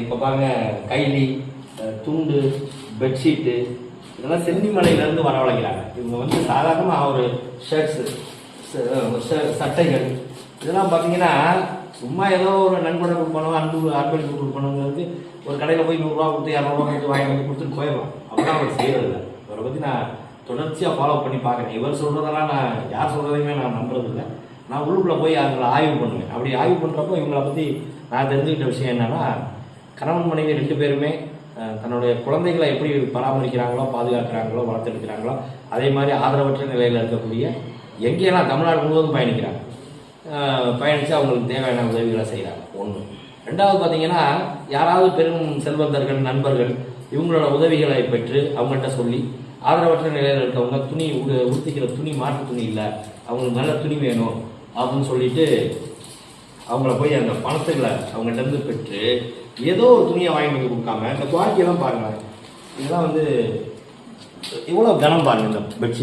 இப்போ பாருங்க கைலி, துண்டு, பெட்ஷீட்டு இதெல்லாம் செந்திமலையிலேருந்து வரவழைக்கிறாங்க. இவங்க வந்து சாதாரணமாக ஒரு ஷர்ட்ஸு, சட்டைகள் இதெல்லாம் பார்த்தீங்கன்னா சும்மா ஏதோ ஒரு நண்பனை கொடுப்பணும், அன்பளிப்பு கொடுப்பணுங்கிறது ஒரு கடையில் போய் 100 ரூபா கொடுத்து 200 ரூபா கொடுத்து வாங்கி வந்து கொடுத்துட்டு போயிடலாம். அப்படிலாம் அவர் செய்கிறதில்ல. அவரை பற்றி நான் தொடர்ச்சியாக ஃபாலோ பண்ணி பார்க்குறேன். இவர் சொல்கிறதெல்லாம் நான் யார் சொல்கிறதையுமே நான் நம்புறதில்லை. நான் உள்ளுக்குள்ளே போய் அவங்கள ஆய்வு பண்ணுவேன். அப்படி ஆய்வு பண்ணுறப்போ இவங்களை பற்றி நான் தெரிஞ்சுக்கிட்ட விஷயம் என்னென்னா, கணவன் மனைவி 2 பேருமே தன்னுடைய குழந்தைகளை எப்படி பராமரிக்கிறாங்களோ, பாதுகாக்கிறாங்களோ, வளர்த்தெடுக்கிறாங்களோ அதே மாதிரி ஆதரவற்ற நிலையில் இருக்கக்கூடிய எங்கேயெல்லாம் தமிழ்நாடு முழுவதும் பயணிக்கிறாங்க. பயணித்து அவங்களுக்கு தேவையான உதவிகளை செய்கிறாங்க. 1. 2வது பார்த்தீங்கன்னா, யாராவது பெரும் செல்வந்தர்கள், நண்பர்கள் இவங்களோட உதவிகளை பெற்று அவங்கள்ட்ட சொல்லி ஆதரவற்ற நிலையில் இருக்கவங்க துணி உடுத்திக்கிற துணி மாற்று துணி இல்லை, அவங்களுக்கு நல்ல துணி வேணும் அப்படின்னு சொல்லிட்டு அவங்கள போய் அந்த பணத்துகளை அவங்கள்ட்ட இருந்து பெற்று ஏதோ ஒரு துணியை வாங்கி வந்து கொடுக்காம இந்த குவாலிட்டியெல்லாம் பாருங்கள். இதெல்லாம் வந்து இவ்வளோ கனம் பாருங்கள் இந்த பெட்ஷீட்.